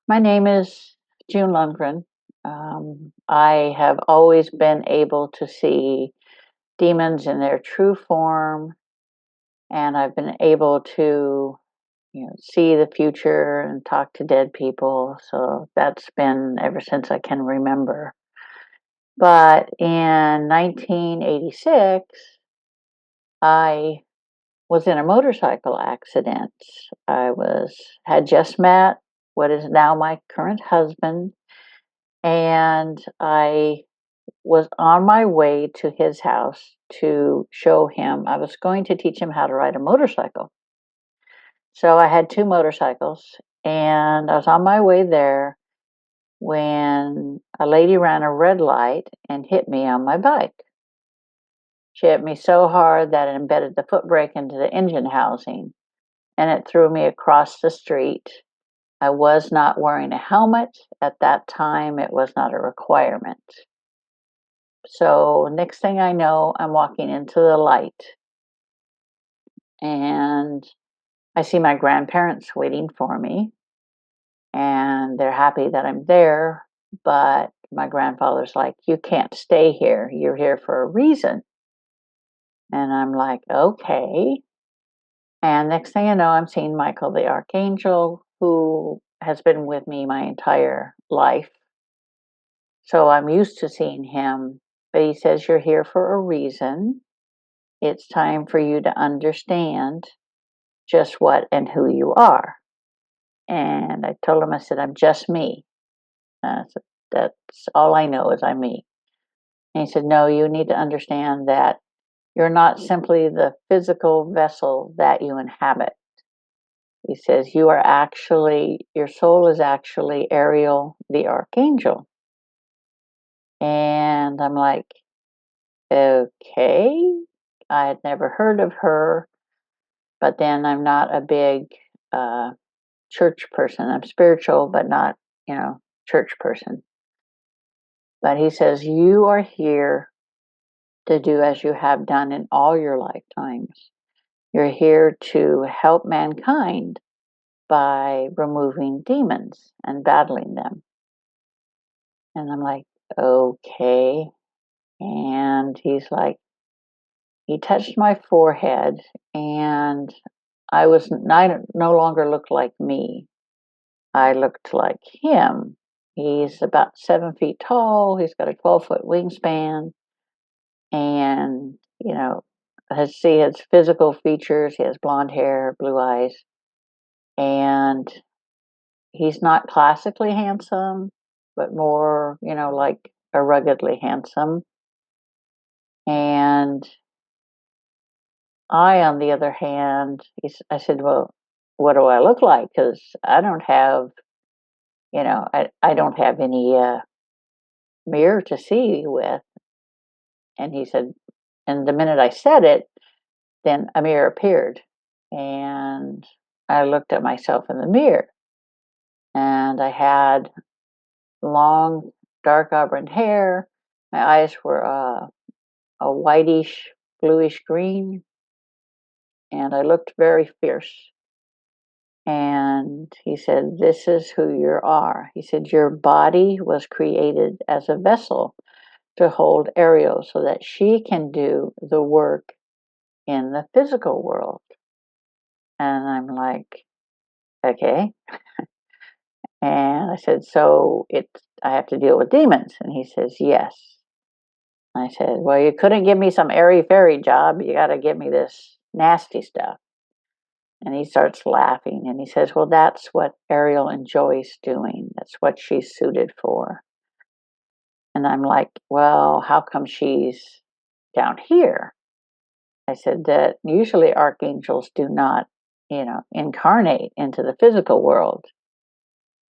My name is June Lundgren. I have always been able to see demons in their true form, and I've been able to, see the future and talk to dead people. So that's been ever since I can remember. But in 1986, I was in a motorcycle accident. I had just met what is now my current husband, and I was on my way to his house to show him. I was going to teach him how to ride a motorcycle. So I had two motorcycles, and I was on my way there when a lady ran a red light and hit me on my bike. She hit me so hard that it embedded the foot brake into the engine housing, and it threw me across the street. I was not wearing a helmet. At that time, it was not a requirement. So next thing I know, I'm walking into the light, and I see my grandparents waiting for me, and they're happy that I'm there. But my grandfather's like, "You can't stay here. You're here for a reason." And I'm like, "Okay." And next thing I know, I'm seeing Michael the Archangel, who has been with me my entire life. So I'm used to seeing him. But he says, "You're here for a reason. It's time for you to understand just what and who you are." And I told him, I said, "I'm just me. So that's all I know is I'm me." And he said, "No, you need to understand that you're not simply the physical vessel that you inhabit." He says, your soul is actually Ariel, the Archangel. And I'm like, okay. I had never heard of her, but then I'm not a big uh, church person. I'm spiritual, but not, church person. But he says, "You are here to do as you have done in all your lifetimes. You're here to help mankind by removing demons and battling them." And I'm like, okay. And he's like, he touched my forehead, and I no longer looked like me. I looked like him. He's about 7 feet tall. He's got a 12-foot wingspan. And, let's see his physical features. He has blonde hair, blue eyes. And he's not classically handsome, but more, like a ruggedly handsome. And I, on the other hand, I said, "Well, what do I look like? Because I don't have, I don't have any mirror to see with." And he said, and the minute I said it, then a mirror appeared. And I looked at myself in the mirror, and I had long, dark auburn hair. My eyes were a whitish, bluish green, and I looked very fierce. And he said, "This is who you are." He said, "Your body was created as a vessel to hold Ariel so that she can do the work in the physical world." And I'm like, okay. And I said, "So I have to deal with demons?" And he says, "Yes." I said, "Well, you couldn't give me some airy fairy job. You got to give me this nasty stuff." And he starts laughing, and he says, "Well, that's what Ariel enjoys doing. That's what she's suited for." And I'm like, "Well, how come she's down here?" I said that usually archangels do not, incarnate into the physical world.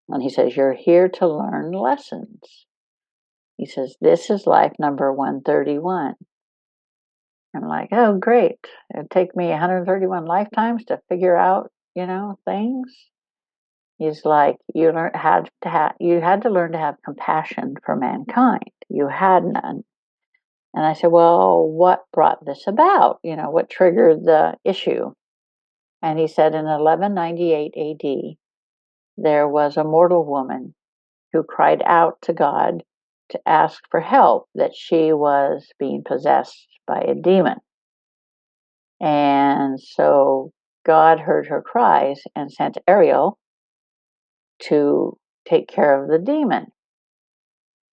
And he says, "You're here to learn lessons." He says, "This is life number 131. I'm like, "Oh, great. It'd take me 131 lifetimes to figure out, things." He's like, you had to learn to have compassion for mankind. You had none." And I said, "Well, what brought this about? What triggered the issue?" And he said, in 1198 AD, there was a mortal woman who cried out to God to ask for help, that she was being possessed by a demon. And so God heard her cries and sent Ariel to take care of the demon.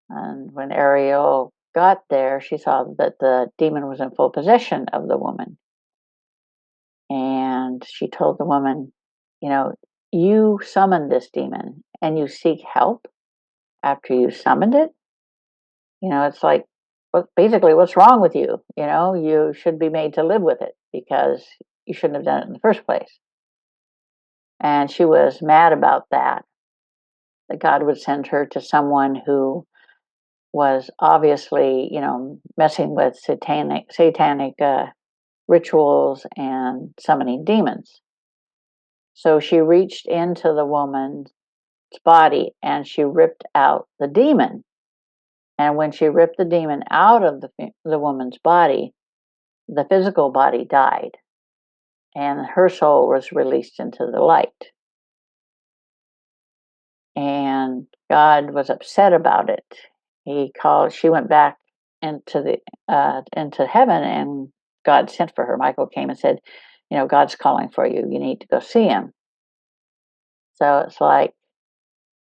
And when Ariel got there, she saw that the demon was in full possession of the woman. And she told the woman, you summoned this demon and you seek help after you summoned it. It's like, basically, what's wrong with you? You should be made to live with it because you shouldn't have done it in the first place. And she was mad about that God would send her to someone who was obviously, messing with satanic rituals and summoning demons. So she reached into the woman's body and she ripped out the demon. And when she ripped the demon out of the woman's body, the physical body died and her soul was released into the light. And God was upset about it. She went back into heaven, and God sent for her. Michael came and said, God's calling for you. You need to go see him. So it's like,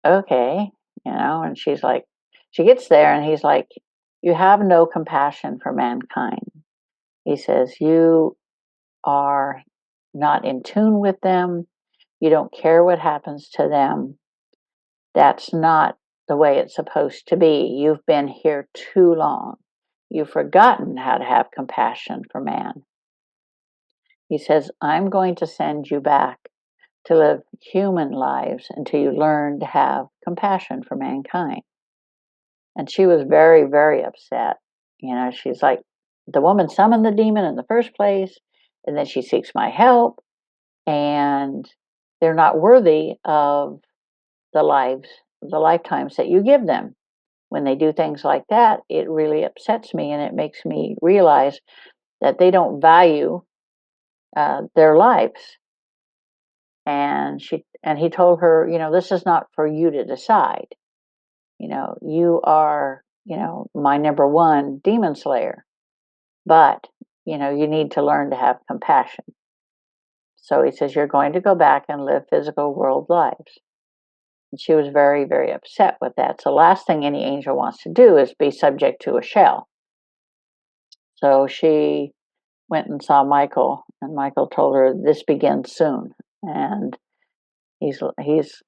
okay, and she's like, she gets there and he's like, you have no compassion for mankind. He says, you are not in tune with them. You don't care what happens to them. That's not the way it's supposed to be. You've been here too long. You've forgotten how to have compassion for man. He says, I'm going to send you back to live human lives until you learn to have compassion for mankind. And she was very, very upset. She's like, the woman summoned the demon in the first place, and then she seeks my help, and they're not worthy of the lifetimes that you give them. When they do things like that, it really upsets me, and it makes me realize that they don't value their lives. And he told her, this is not for you to decide. You are, my number one demon slayer, but you need to learn to have compassion. So he says, you're going to go back and live physical world lives. And she was very, very upset with that. So last thing any angel wants to do is be subject to a shell. So she went and saw Michael, and Michael told her this begins soon. And he's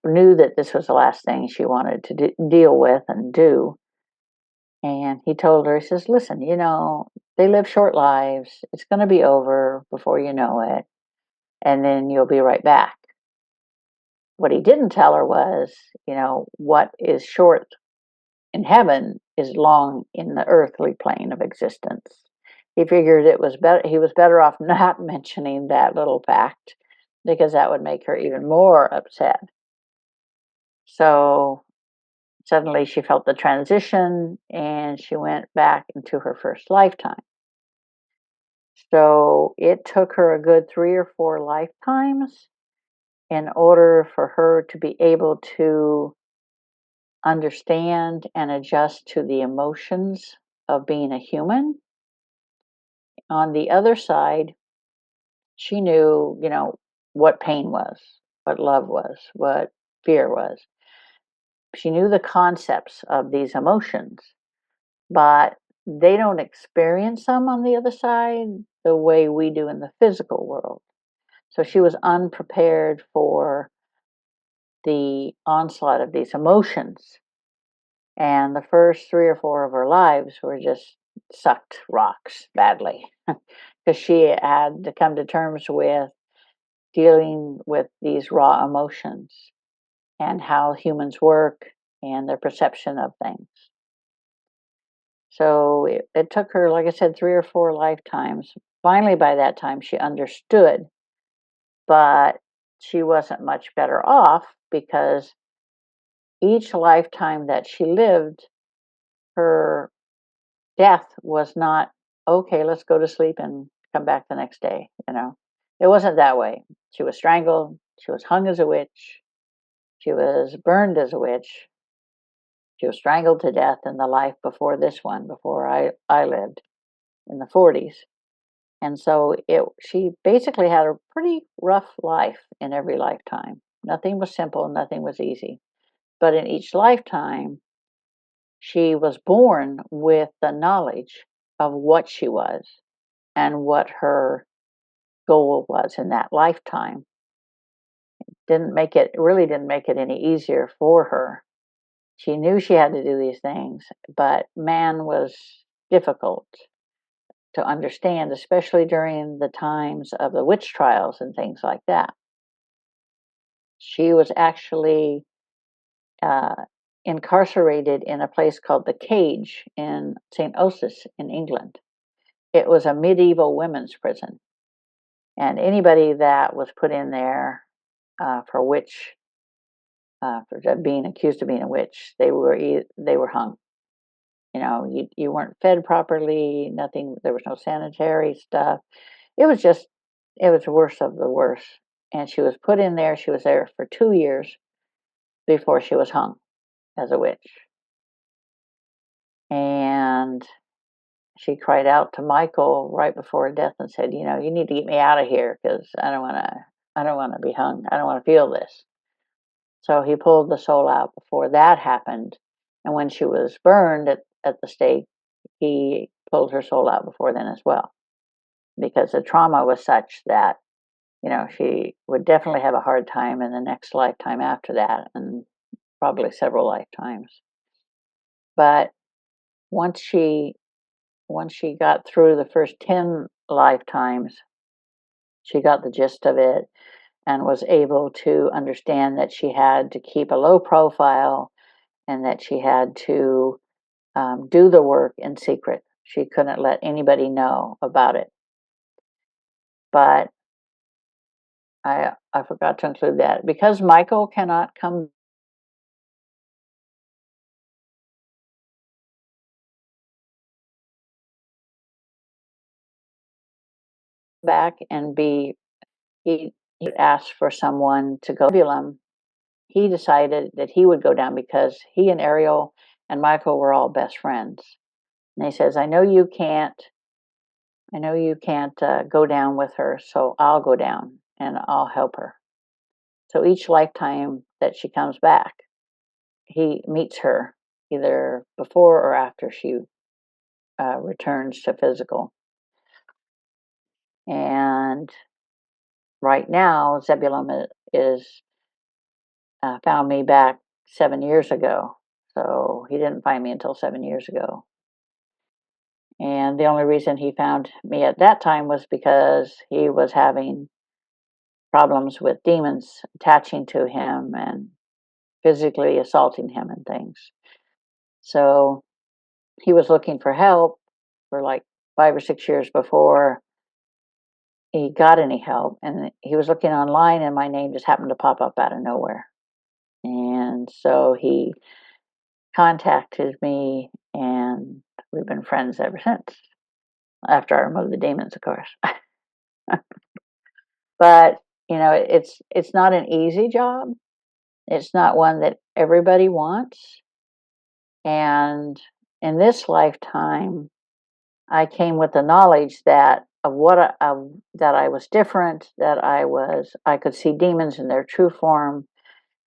knew that this was the last thing she wanted to deal with and do. And he told her, he says, listen, they live short lives. It's going to be over before you know it. And then you'll be right back. What he didn't tell her was, what is short in heaven is long in the earthly plane of existence. He figured it was better. He was better off not mentioning that little fact because that would make her even more upset. So suddenly she felt the transition and she went back into her first lifetime. So it took her a good 3 or 4 lifetimes in order for her to be able to understand and adjust to the emotions of being a human. On the other side, she knew, what pain was, what love was, what fear was. She knew the concepts of these emotions, but they don't experience them on the other side the way we do in the physical world. So she was unprepared for the onslaught of these emotions. And the first 3 or 4 of her lives were just sucked rocks badly because she had to come to terms with dealing with these raw emotions and how humans work and their perception of things. So it took her, like I said, 3 or 4 lifetimes. Finally, by that time, she understood, but she wasn't much better off because each lifetime that she lived, her death was not, okay, let's go to sleep and come back the next day. It wasn't that way. She was strangled. She was hung as a witch. She was burned as a witch. She was strangled to death in the life before this one, before I lived in the 40s. And so she basically had a pretty rough life in every lifetime. Nothing was simple, nothing was easy. But in each lifetime, she was born with the knowledge of what she was and what her goal was in that lifetime. Really didn't make it any easier for her. She knew she had to do these things, but man was difficult to understand, especially during the times of the witch trials and things like that. She was actually uh, incarcerated in a place called the Cage in St. Osoph in England. It was a medieval women's prison, and anybody that was put in there for being accused of being a witch, they were hung. You weren't fed properly. Nothing. There was no sanitary stuff. It was just, it was worst of the worst. And she was put in there. She was there for 2 years before she was hung as a witch. And she cried out to Michael right before her death and said, you need to get me out of here because I don't want to be hung. I don't want to feel this. So he pulled the soul out before that happened. And when she was burned at the stake, he pulled her soul out before then as well, because the trauma was such that, she would definitely have a hard time in the next lifetime after that, and probably several lifetimes. But once she got through the first 10 lifetimes, she got the gist of it and was able to understand that she had to keep a low profile and that she had to do the work in secret. She couldn't let anybody know about it. But I forgot to include that because Michael cannot come back and he asked for someone to go to. He decided that he would go down because he and Ariel and Michael were all best friends. And he says, I know you can't go down with her, so I'll go down and I'll help her. So each lifetime that she comes back, he meets her either before or after she returns to physical. And right now, Zebulon is found me back 7 years ago. So he didn't find me until 7 years ago. And the only reason he found me at that time was because he was having problems with demons attaching to him and physically assaulting him and things. So he was looking for help for like 5 or 6 years before he got any help. And he was looking online, and my name just happened to pop up out of nowhere. And so he contacted me, and we've been friends ever since. After I removed the demons, of course. But it's not an easy job. It's not one that everybody wants. And in this lifetime, I came with the knowledge that that I was different, that I could see demons in their true form.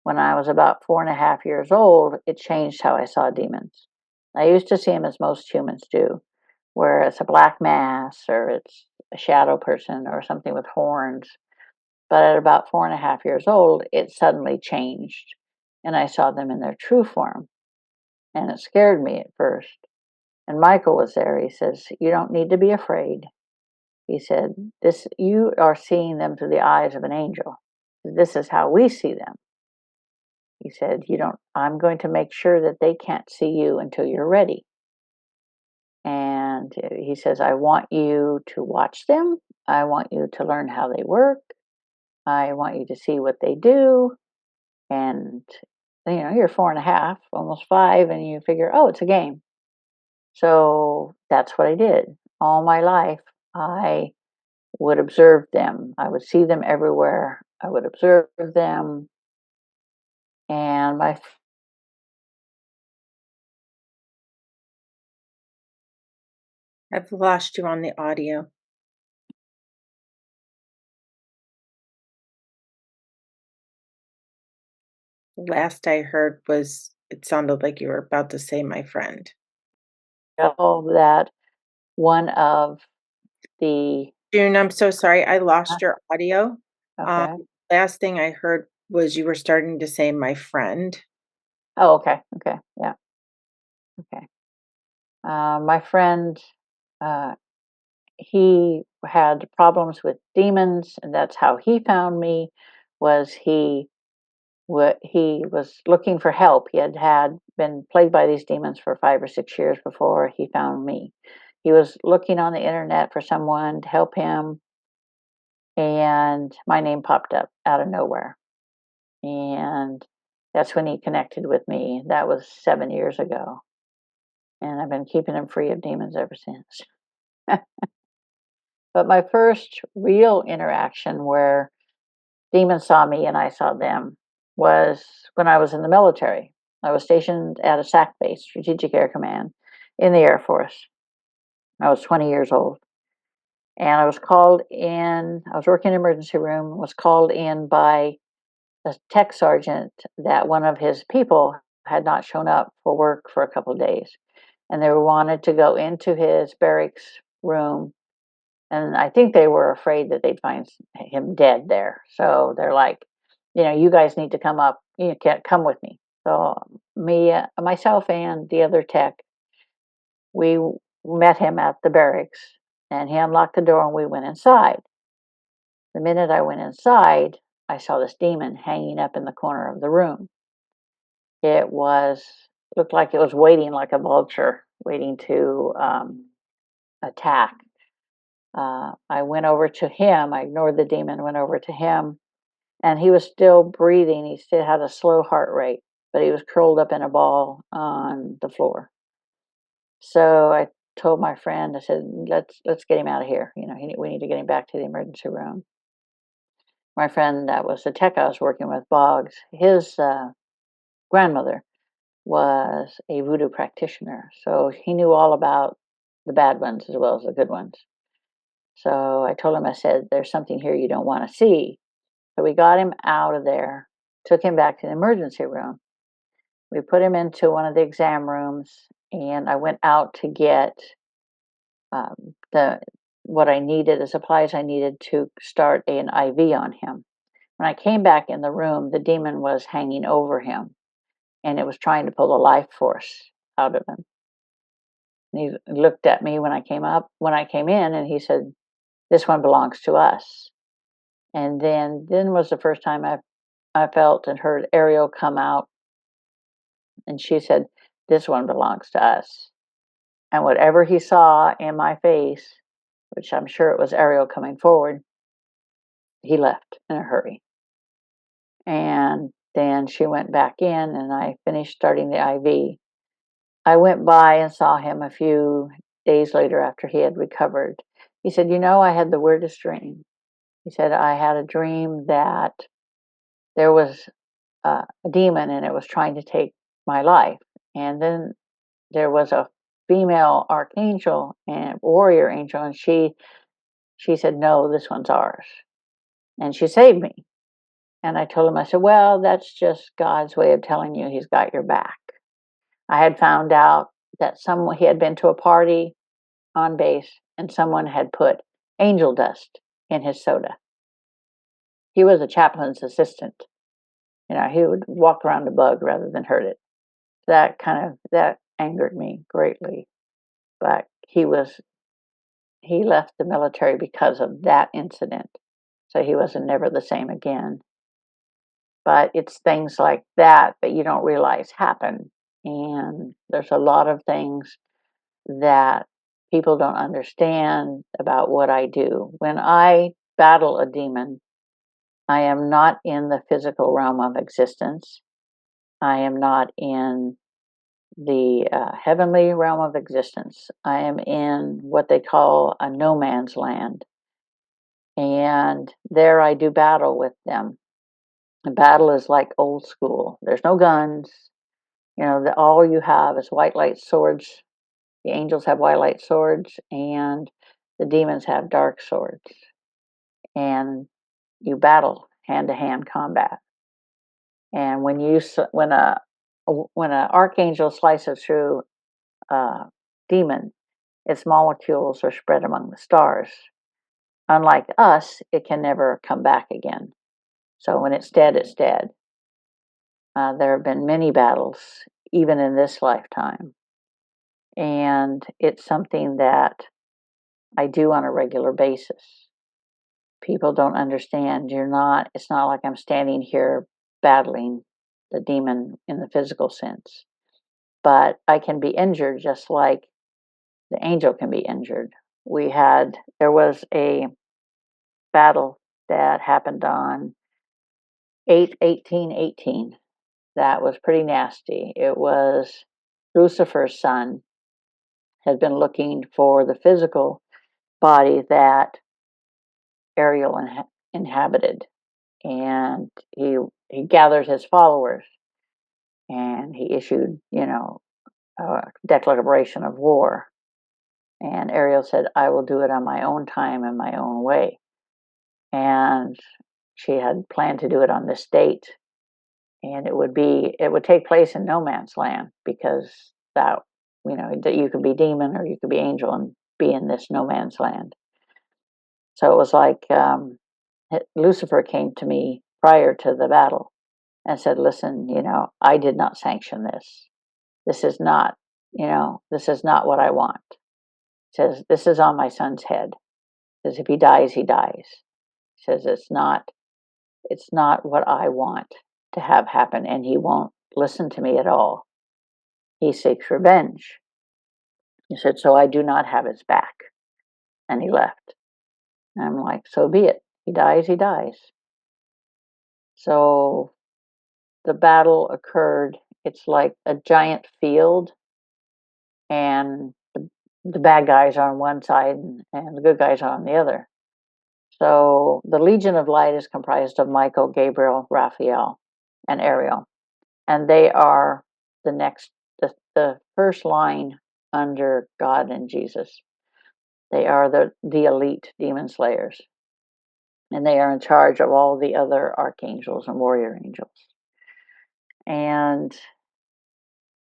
When I was about 4.5 years old, it changed how I saw demons. I used to see them as most humans do, where it's a black mass or it's a shadow person or something with horns. But at about 4.5 years old, it suddenly changed, and I saw them in their true form, and it scared me at first. And Michael was there. He says, "You don't need to be afraid." He said, "This you are seeing them through the eyes of an angel. This is how we see them." He said, "You don't. I'm going to make sure that they can't see you until you're ready." And he says, "I want you to watch them. I want you to learn how they work. I want you to see what they do." And you're 4.5, almost 5, and you figure, oh, it's a game. So that's what I did all my life. I would observe them. I would see them everywhere. I would observe them, And I've lost you on the audio. Last I heard was it sounded like you were about to say my friend. know that one of the June, I'm so sorry, I lost your audio. Um, okay. last thing I heard was you were starting to say my friend. Oh, okay. Okay. Yeah. Okay. My friend, uh, he had problems with demons, and that's how he found me. Was he was looking for help. He had been plagued by these demons for 5 or 6 years before he found me. He was looking on the internet for someone to help him, and my name popped up out of nowhere. And that's when he connected with me. That was 7 years ago. And I've been keeping him free of demons ever since. But my first real interaction where demons saw me and I saw them was when I was in the military. I was stationed at a SAC base, Strategic Air Command, in the Air Force. I was 20 years old. And I was called in, I was working in the emergency room, was called in by a tech sergeant that one of his people had not shown up for work for a couple of days. And they wanted to go into his barracks room. And I think they were afraid that they'd find him dead there. So they're like, you guys need to come up. You can't come with me. So myself, and the other tech, we met him at the barracks, and he unlocked the door, and we went inside. The minute I went inside, I saw this demon hanging up in the corner of the room. It was looked like it was waiting, like a vulture, waiting to attack. I went over to him. I ignored the demon, went over to him, and he was still breathing. He still had a slow heart rate, but he was curled up in a ball on the floor. So I told my friend, I said, "Let's get him out of here. We need to get him back to the emergency room." My friend that was the tech I was working with, Boggs, his grandmother was a voodoo practitioner, so he knew all about the bad ones as well as the good ones. So I told him, I said, "There's something here you don't want to see." So we got him out of there, took him back to the emergency room. We put him into one of the exam rooms, and I went out to get the what I needed, the supplies I needed to start an IV on him. When I came back in the room, the demon was hanging over him, and it was trying to pull the life force out of him. And he looked at me when I came in, and he said, "This one belongs to us." And then was the first time I felt and heard Ariel come out, and she said, "This one belongs to us." And whatever he saw in my face, which I'm sure it was Ariel coming forward, he left in a hurry. And then she went back in, and I finished starting the IV. I went by and saw him a few days later after he had recovered. He said, "I had the weirdest dream." He said, "I had a dream that there was a demon and it was trying to take my life. And then there was a female archangel and warrior angel, and she said, 'No, this one's ours.' And she saved me." And I told him, I said, "Well, that's just God's way of telling you he's got your back." I had found out that he had been to a party on base, and someone had put angel dust in his soda. He was a chaplain's assistant. He would walk around a bug rather than hurt it. That angered me greatly. But he left the military because of that incident. So he wasn't never the same again. But it's things like that that you don't realize happen. And there's a lot of things that people don't understand about what I do. When I battle a demon, I am not in the physical realm of existence. I am not in the heavenly realm of existence. I am in what they call a no man's land. And there I do battle with them. The battle is like old school. There's no guns. All you have is white light swords. The angels have white light swords, and the demons have dark swords. And you battle hand to hand combat. And when a archangel slices through a demon, its molecules are spread among the stars. Unlike us, it can never come back again. So when it's dead, it's dead. There have been many battles, even in this lifetime. And it's something that I do on a regular basis. People don't understand. It's not like I'm standing here battling the demon in the physical sense. But I can be injured just like the angel can be injured. There was a battle that happened on 8/18/18 that was pretty nasty. It was Lucifer's son had been looking for the physical body that Ariel inhabited, and he gathered his followers, and he issued, a declaration of war. And Ariel said, "I will do it on my own time and my own way." And she had planned to do it on this date, and it would take place in no man's land, because that you could be demon or you could be angel and be in this no man's land. So it was like, Lucifer came to me prior to the battle and said, "Listen, I did not sanction this. This is not, this is not what I want." Says, "This is on my son's head." Says, "If he dies, he dies." Says, "It's not what I want to have happen, and he won't listen to me at all. He seeks revenge." He said, "So I do not have his back." And he left. And I'm like, so be it. He dies, he dies. So the battle occurred. It's like a giant field, and the bad guys are on one side and the good guys are on the other. So the Legion of Light is comprised of Michael, Gabriel, Raphael, and Ariel. And they are the first line under God and Jesus. They are the elite demon slayers. And they are in charge of all the other archangels and warrior angels. And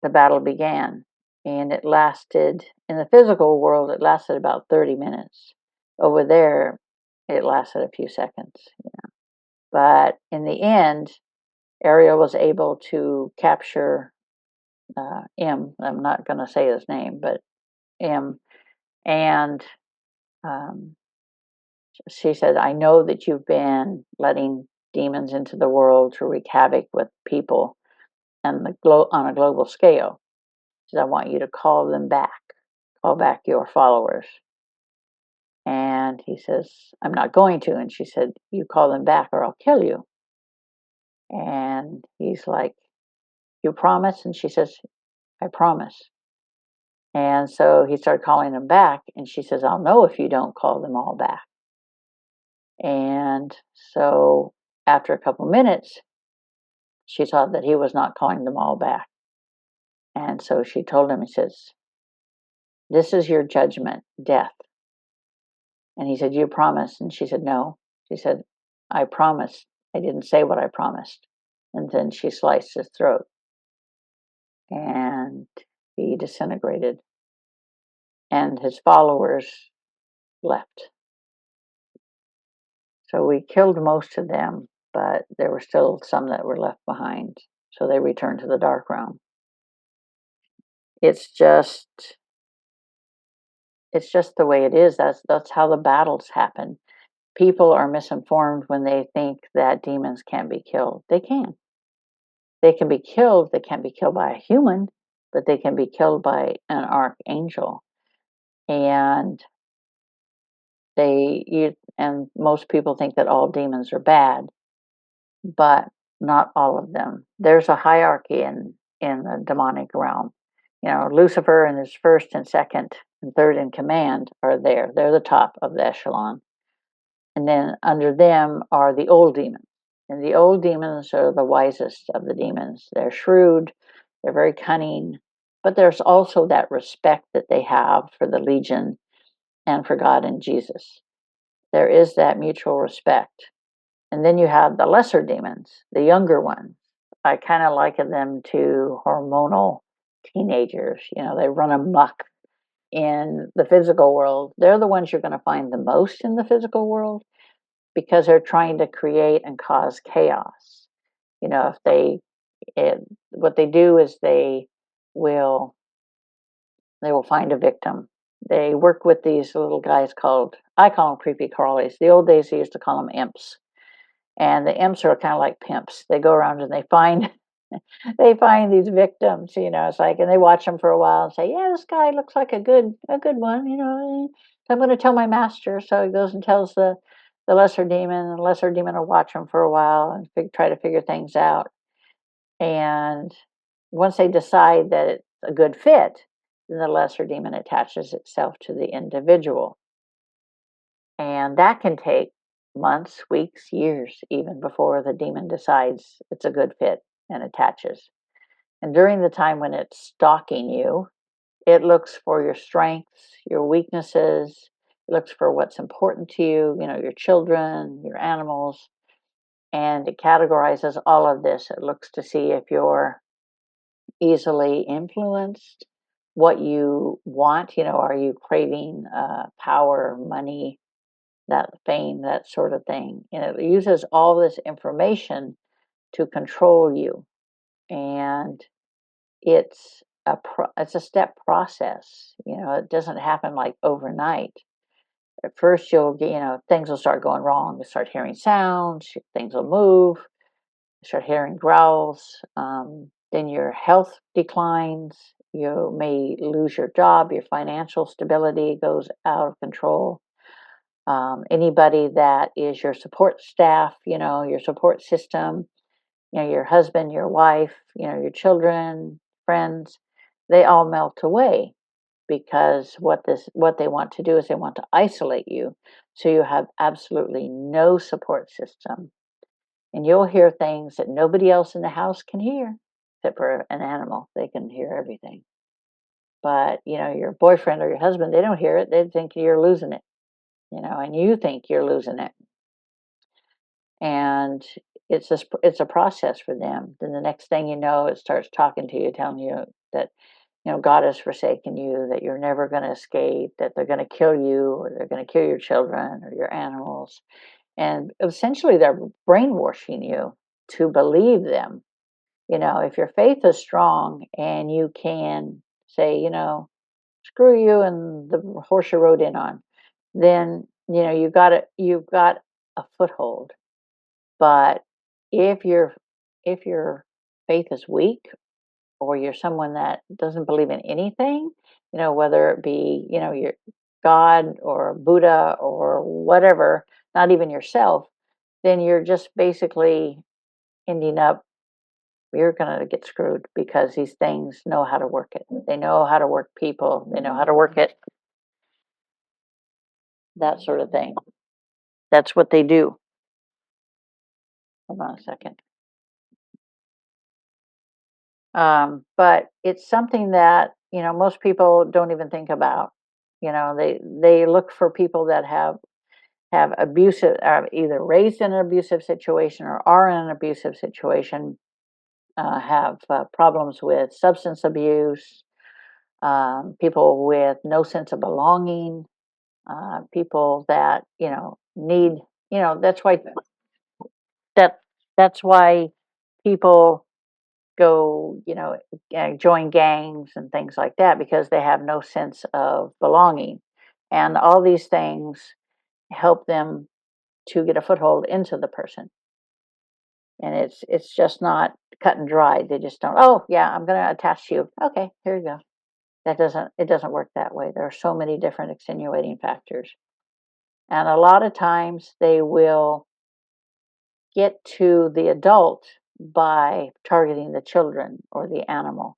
the battle began. And it lasted, in the physical world, it lasted about 30 minutes. Over there, it lasted a few seconds. But in the end, Ariel was able to capture M. I'm not going to say his name, but M. And um, she said, "I know that you've been letting demons into the world to wreak havoc with people and on a global scale. She said, I want you to call them back, call back your followers." And he says, "I'm not going to." And she said, "You call them back or I'll kill you." And he's like, "You promise?" And she says, "I promise." And so he started calling them back, and she says, "I'll know if you don't call them all back." And so after a couple minutes, she saw that he was not calling them all back. And so she told him, he says, "This is your judgment, death." And he said, "You promise?" And she said, "No." She said, "I promised. I didn't say what I promised." And then she sliced his throat, and he disintegrated, and his followers left. So we killed most of them, but there were still some that were left behind. So they returned to the dark realm. It's just it's just the way it is. That's how the battles happen. People are misinformed when they think that demons can't be killed. They can. They can be killed. They can't be killed by a human, but they can be killed by an archangel. And and most people think that all demons are bad, but not all of them. There's a hierarchy in the demonic realm. Lucifer and his first and second and third in command are there. They're the top of the echelon. And then under them are the old demons. And the old demons are the wisest of the demons. They're shrewd, they're very cunning, but there's also that respect that they have for the Legion and for God and Jesus. There is that mutual respect. And then you have the lesser demons, the younger ones. I kind of liken them to hormonal teenagers. They run amok in the physical world. They're the ones you're going to find the most in the physical world because they're trying to create and cause chaos. If what they do is will they will find a victim. They work with these little guys I call them creepy crawlies. The old days they used to call them imps. And the imps are kind of like pimps. They go around and they find they find these victims. It's like, and they watch them for a while and say, yeah, this guy looks like a good one. So I'm going to tell my master. So he goes and tells the lesser demon, and the lesser demon will watch him for a while and try to figure things out. And once they decide that it's a good fit, then the lesser demon attaches itself to the individual. And that can take months, weeks, years, even before the demon decides it's a good fit and attaches. And during the time when it's stalking you, it looks for your strengths, your weaknesses, it looks for what's important to you, your children, your animals, and it categorizes all of this. It looks to see if you're easily influenced, what you want, are you craving power, money, that fame, that sort of thing. And it uses all this information to control you. And it's a step process. It doesn't happen like overnight. At first, you'll get, things will start going wrong. You start hearing sounds, things will move, you start hearing growls. Then your health declines. You may lose your job. Your financial stability goes out of control. Anybody that is your support staff, your support system, your husband, your wife, your children, friends, they all melt away because what they want to do is they want to isolate you so you have absolutely no support system. And you'll hear things that nobody else in the house can hear except for an animal. They can hear everything. But, your boyfriend or your husband, they don't hear it. They think you're losing it, and you think you're losing it. And it's a process for them. Then the next thing you know, it starts talking to you, telling you that God has forsaken you, that you're never going to escape, that they're going to kill you, or they're going to kill your children or your animals, and essentially they're brainwashing you to believe them. If your faith is strong and you can say, screw you and the horse you rode in on, then you've got a foothold. But if your faith is weak, or you're someone that doesn't believe in anything, whether it be, your God or Buddha or whatever, not even yourself, then you're just basically ending up, you're going to get screwed because these things know how to work it. They know how to work people, they know how to work it, that sort of thing. That's what they do. Hold on a second. But it's something that most people don't even think about. They look for people that have abusive, are either raised in an abusive situation or are in an abusive situation, have problems with substance abuse, people with no sense of belonging, people that need. That's why that that's why people go, join gangs and things like that because they have no sense of belonging. And all these things help them to get a foothold into the person. And it's just not cut and dry. They just don't, oh, yeah, I'm going to attach to you. Okay, here you go. It doesn't work that way. There are so many different extenuating factors. And a lot of times they will get to the adult by targeting the children or the animal.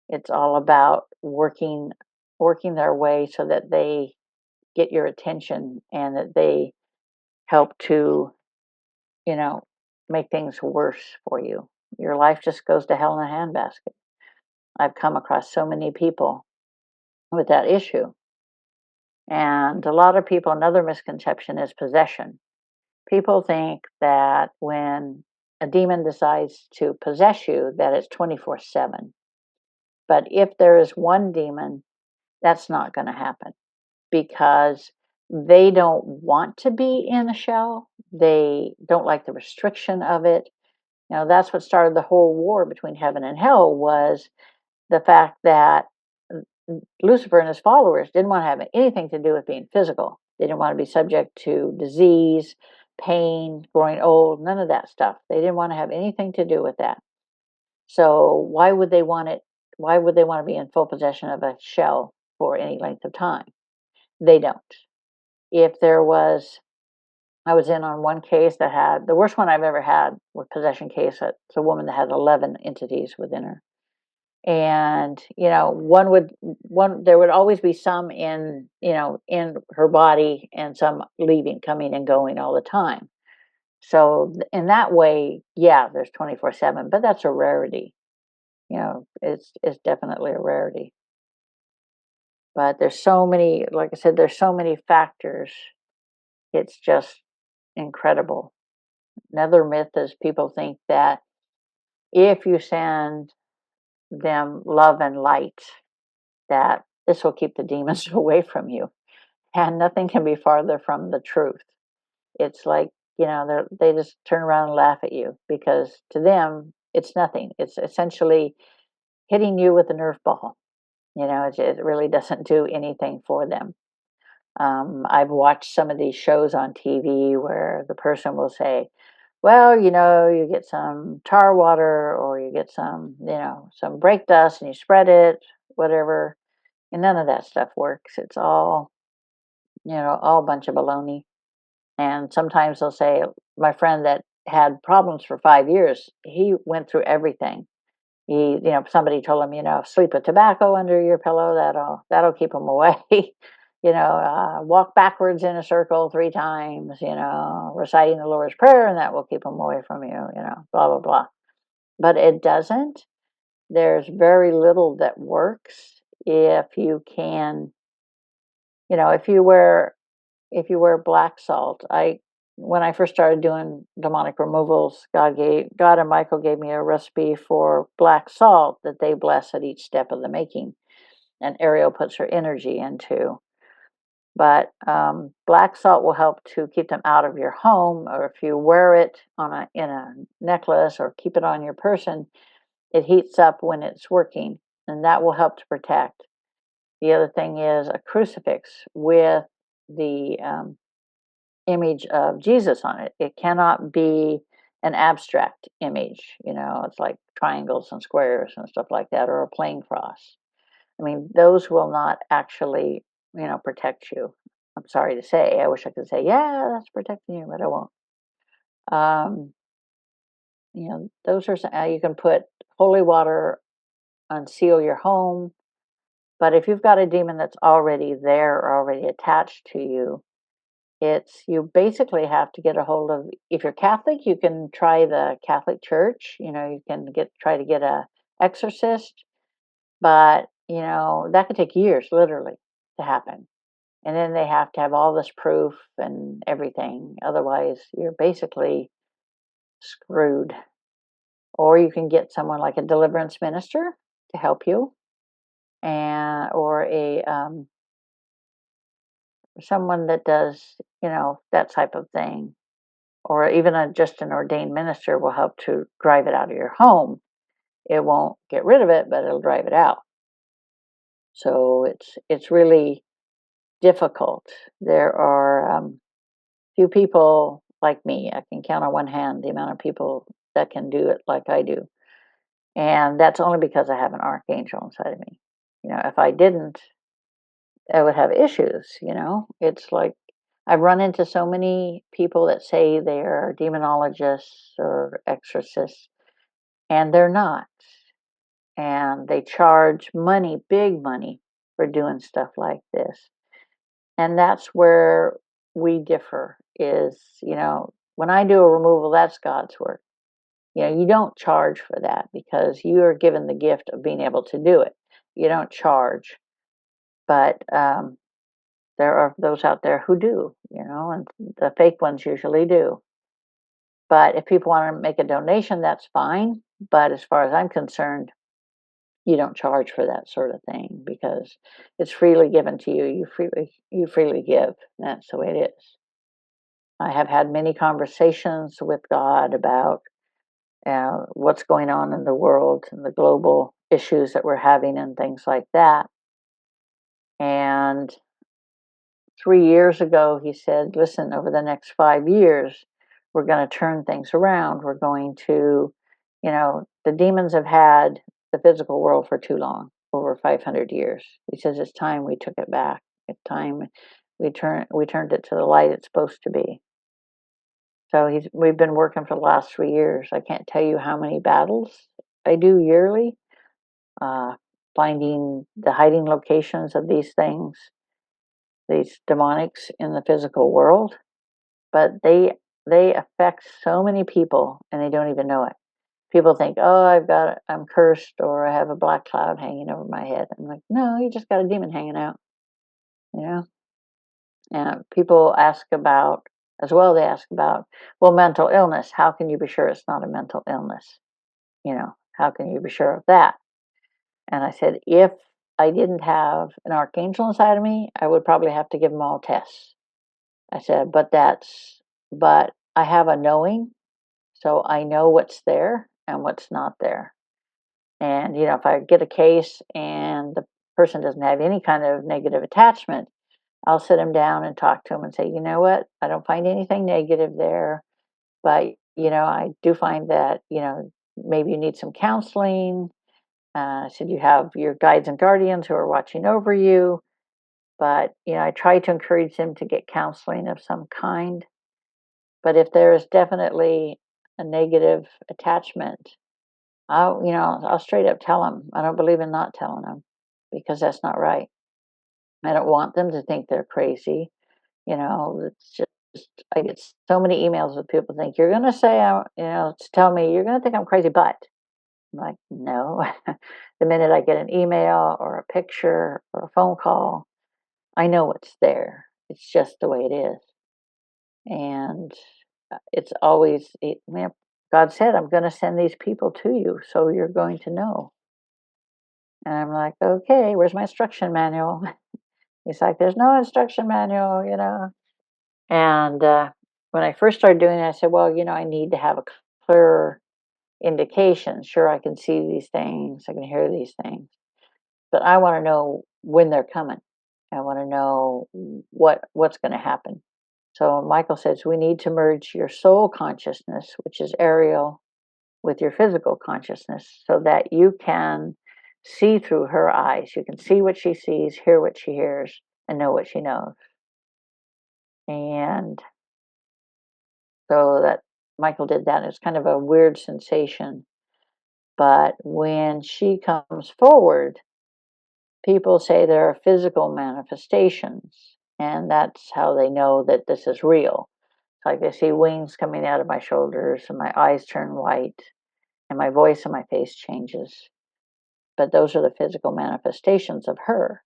It's all about working their way so that they get your attention and that they help to, you know, make things worse for you. Your life just goes to hell in a handbasket. I've come across so many people with that issue. And a lot of people, another misconception is possession. People think that when a demon decides to possess you, that it's 24/7. But if there is one demon, that's not going to happen because they don't want to be in a shell. They don't like the restriction of it. That's what started the whole war between heaven and hell was the fact that Lucifer and his followers didn't want to have anything to do with being physical. They didn't want to be subject to disease, pain, growing old, none of that stuff. They didn't want to have anything to do with that. So why would they want it? Why would they want to be in full possession of a shell for any length of time? They don't. If there was, I was in on one case that had the worst one I've ever had with possession case. It's a woman that had 11 entities within her. And one there would always be some in her body and some leaving, coming and going all the time. So in that way, yeah, there's 24/7, but that's a rarity. It's definitely a rarity. But there's so many, like I said, there's so many factors. It's just incredible. Another myth is people think that if you send them love and light, that this will keep the demons away from you. And nothing can be farther from the truth. It's like, they just turn around and laugh at you because to them, it's nothing. It's essentially hitting you with a Nerf ball. It really doesn't do anything for them. I've watched some of these shows on TV where the person will say, well, you get some tar water or you get some brake dust and you spread it, whatever. And none of that stuff works. It's all a bunch of baloney. And sometimes they'll say, my friend that had problems for 5 years, he went through everything. Somebody told him, sleep with tobacco under your pillow. That'll keep him away. Walk backwards in a circle 3 times. Reciting the Lord's Prayer, and that will keep him away from you. Blah blah blah. But it doesn't. There's very little that works if you can. If you wear black salt. When I first started doing demonic removals, God and Michael gave me a recipe for black salt that they bless at each step of the making, and Ariel puts her energy into. But black salt will help to keep them out of your home, or if you wear it in a necklace or keep it on your person, it heats up when it's working, and that will help to protect. The other thing is a crucifix with the image of Jesus on it. It cannot be an abstract image. It's like triangles and squares and stuff like that, or a plain cross. I mean, those will not actually, protect you. I'm sorry to say. I wish I could say, yeah, that's protecting you, but I won't. Um, those are you can put holy water and seal your home. But if you've got a demon that's already there or already attached to you, you basically have to get a hold of. If you're Catholic, you can try the Catholic Church. You can try to get a exorcist, but that could take years, literally, to happen. And then they have to have all this proof and everything. Otherwise, you're basically screwed. Or you can get someone like a deliverance minister to help you, and or a someone that does that type of thing, or even just an ordained minister will help to drive it out of your home. It won't get rid of it, but it'll drive it out. So it's really difficult. There are few people like me. I can count on one hand the amount of people that can do it like I do, and that's only because I have an archangel inside of me. If I didn't, I would have issues. It's like I've run into so many people that say they're demonologists or exorcists, and they're not. And they charge money, big money, for doing stuff like this. And that's where we differ is, when I do a removal, that's God's work. You don't charge for that because you are given the gift of being able to do it. You don't charge, but there are those out there who do, and the fake ones usually do. But if people want to make a donation, that's fine. But as far as I'm concerned, you don't charge for that sort of thing because it's freely given to you. You freely give. That's the way it is. I have had many conversations with God about what's going on in the world and the global issues that we're having and things like that. And 3 years ago, he said, listen, over the next 5 years, we're going to turn things around. We're going to, the demons have had the physical world for too long, over 500 years. He says it's time we took it back. It's time we turned it to the light it's supposed to be. So we've been working for the last 3 years. I can't tell you how many battles I do yearly, uh, finding the hiding locations of these things, these demonics in the physical world. But they affect so many people, and they don't even know it. People think, "Oh, I'm cursed, or I have a black cloud hanging over my head." I'm like, "No, you just got a demon hanging out." You know. And people ask about, as well. They ask about, well, mental illness. How can you be sure it's not a mental illness? How can you be sure of that? And I said, if I didn't have an archangel inside of me, I would probably have to give them all tests. I said, but I have a knowing, so I know what's there and what's not there. And, if I get a case and the person doesn't have any kind of negative attachment, I'll sit them down and talk to them and say, you know what? I don't find anything negative there, but, I do find that, maybe you need some counseling. I said, you have your guides and guardians who are watching over you. But, I try to encourage them to get counseling of some kind. But if there is definitely a negative attachment, I'll straight up tell them. I don't believe in not telling them because that's not right. I don't want them to think they're crazy. It's just, I get so many emails with people think you're going to say, to tell me you're going to think I'm crazy, but I'm like, no. The minute I get an email or a picture or a phone call, I know what's there. It's just the way it is. And it's always, God said, I'm going to send these people to you, so you're going to know. And I'm like, okay, where's my instruction manual? He's like, there's no instruction manual. And when I first started doing it, I said, well, I need to have a clearer indication. Sure, I can see these things, I can hear these things, but I want to know when they're coming. I want to know what's going to happen. So Michael says we need to merge your soul consciousness, which is Ariel, with your physical consciousness so that you can see through her eyes. You can see what she sees, hear what she hears, and know what she knows. And so that Michael did that. It's kind of a weird sensation. But when she comes forward, people say there are physical manifestations. And that's how they know that this is real. It's like they see wings coming out of my shoulders, and my eyes turn white, and my voice and my face changes. But those are the physical manifestations of her.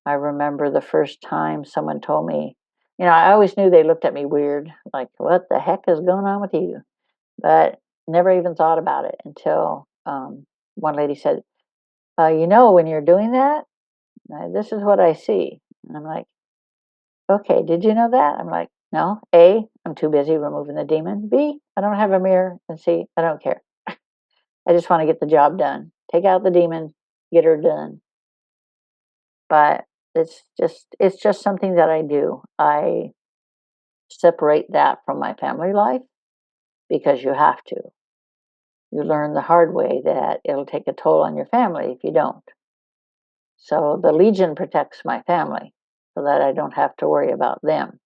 I remember the first time someone told me, I always knew they looked at me weird, like, what the heck is going on with you? But never even thought about it until one lady said, when you're doing that, this is what I see. And I'm like, okay, did you know that? I'm like, no. A, I'm too busy removing the demon. B, I don't have a mirror. And C, I don't care. I just want to get the job done. Take out the demon, get her done. But it's just something that I do. I separate that from my family life because you have to. You learn the hard way that it'll take a toll on your family if you don't. So the Legion protects my family so that I don't have to worry about them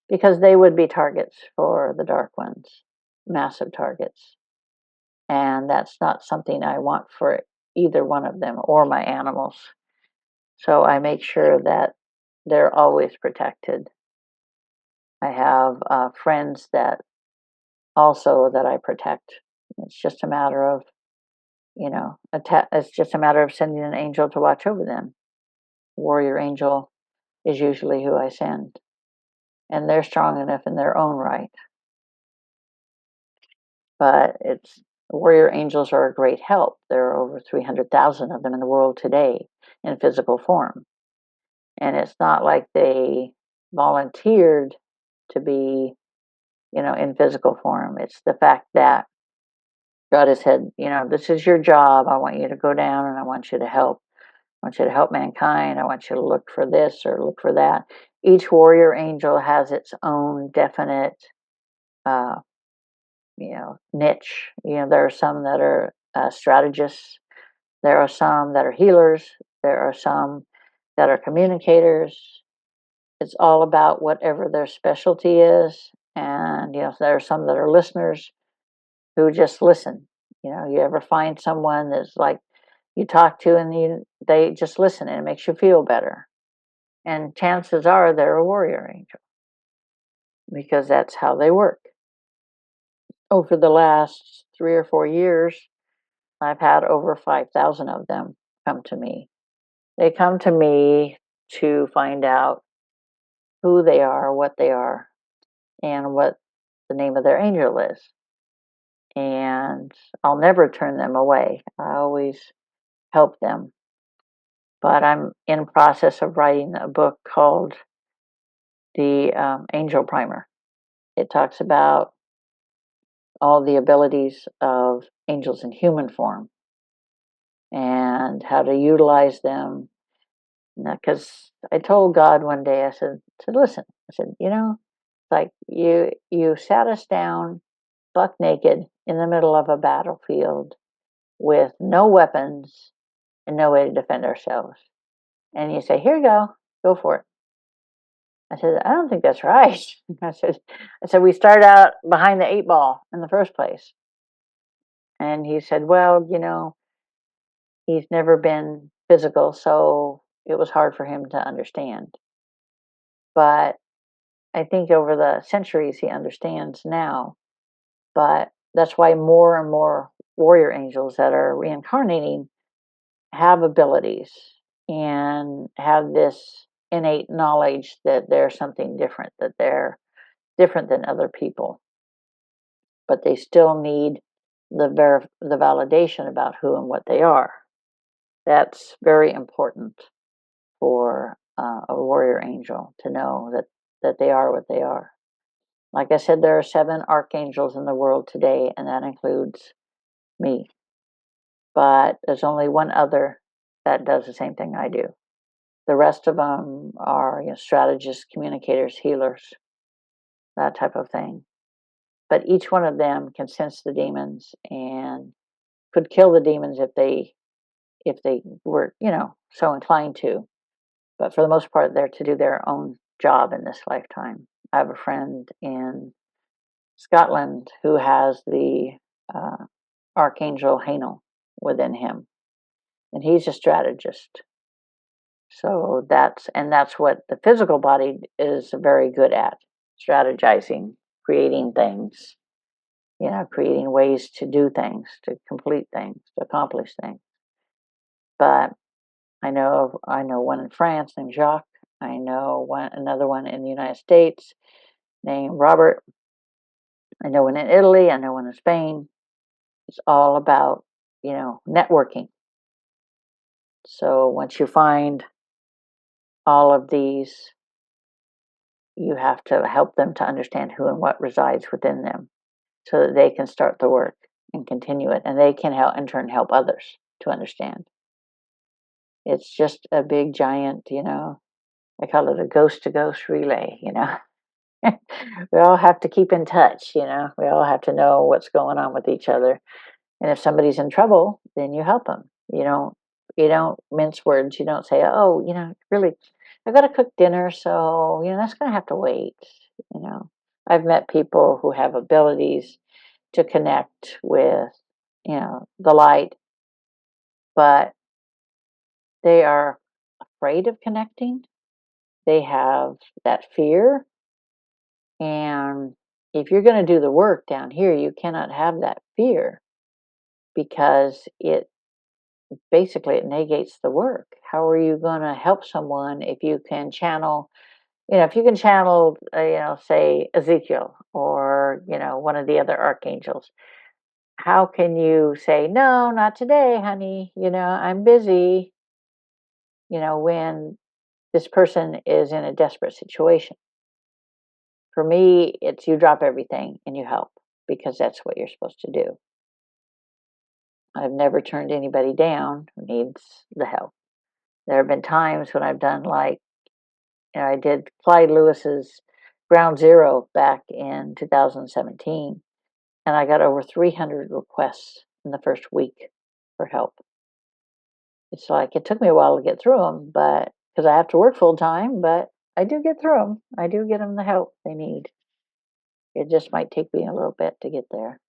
because they would be targets for the dark ones, massive targets. And that's not something I want for either one of them or my animals. So I make sure that they're always protected. I have friends that also that I protect. It's just a matter of, it's just a matter of sending an angel to watch over them. Warrior angel is usually who I send, and they're strong enough in their own right. But it's warrior angels are a great help. There are over 300,000 of them in the world today in physical form. And it's not like they volunteered to be, in physical form. It's the fact that God has said, this is your job. I want you to go down and I want you to help. I want you to help mankind. I want you to look for this or look for that. Each warrior angel has its own definite, uh, niche. There are some that are strategists. There are some that are healers. There are some that are communicators. It's all about whatever their specialty is. And, there are some that are listeners who just listen. You ever find someone that's like you talk to and they just listen and it makes you feel better. And chances are they're a warrior angel because that's how they work. Over the last 3 or 4 years, I've had over 5,000 of them come to me. They come to me to find out who they are, what they are, and what the name of their angel is. And I'll never turn them away. I always help them. But I'm in process of writing a book called The Angel Primer. It talks about all the abilities of angels in human form and how to utilize them. Because I told God one day, I said, listen, I said, like you sat us down buck naked in the middle of a battlefield with no weapons and no way to defend ourselves. And you say, here you go for it. I said, I don't think that's right. I said, we start out behind the 8 ball in the first place. And he said, well, he's never been physical, so it was hard for him to understand. But I think over the centuries he understands now. But that's why more and more warrior angels that are reincarnating have abilities and have this innate knowledge that they're something different, that they're different than other people. But they still need the validation about who and what they are. That's very important for a warrior angel to know that they are what they are. Like I said, there are 7 archangels in the world today, and that includes me. But there's only one other that does the same thing I do. The rest of them are strategists, communicators, healers, that type of thing. But each one of them can sense the demons and could kill the demons if they were so inclined to. But for the most part, they're to do their own job in this lifetime. I have a friend in Scotland who has the uh, Archangel Hanel within him, and he's a strategist. So that's what the physical body is very good at: strategizing, creating things, creating ways to do things, to complete things, to accomplish things. But I know one in France named Jacques. I know another one in the United States named Robert. I know one in Italy. I know one in Spain. It's all about networking. So once you find all of these, you have to help them to understand who and what resides within them, so that they can start the work and continue it, and they can help in turn help others to understand. It's just a big giant, I call it a ghost to ghost relay. We all have to keep in touch. We all have to know what's going on with each other. And if somebody's in trouble, then you help them. You don't mince words. You don't say, "Oh, really, I got to cook dinner, so that's going to have to wait." You know, I've met people who have abilities to connect with, the light, but they are afraid of connecting. They have that fear, and if you're going to do the work down here, you cannot have that fear because it negates the work. How are you going to help someone if you can channel, if you can channel, say Ezekiel or, one of the other archangels? How can you say, no, not today, honey? I'm busy, when this person is in a desperate situation. For me, it's you drop everything and you help because that's what you're supposed to do. I've never turned anybody down who needs the help. There have been times when I've done like, I did Clyde Lewis's Ground Zero back in 2017, and I got over 300 requests in the first week for help. It's like it took me a while to get through them, but because I have to work full time, but I do get through them. I do get them the help they need. It just might take me a little bit to get there.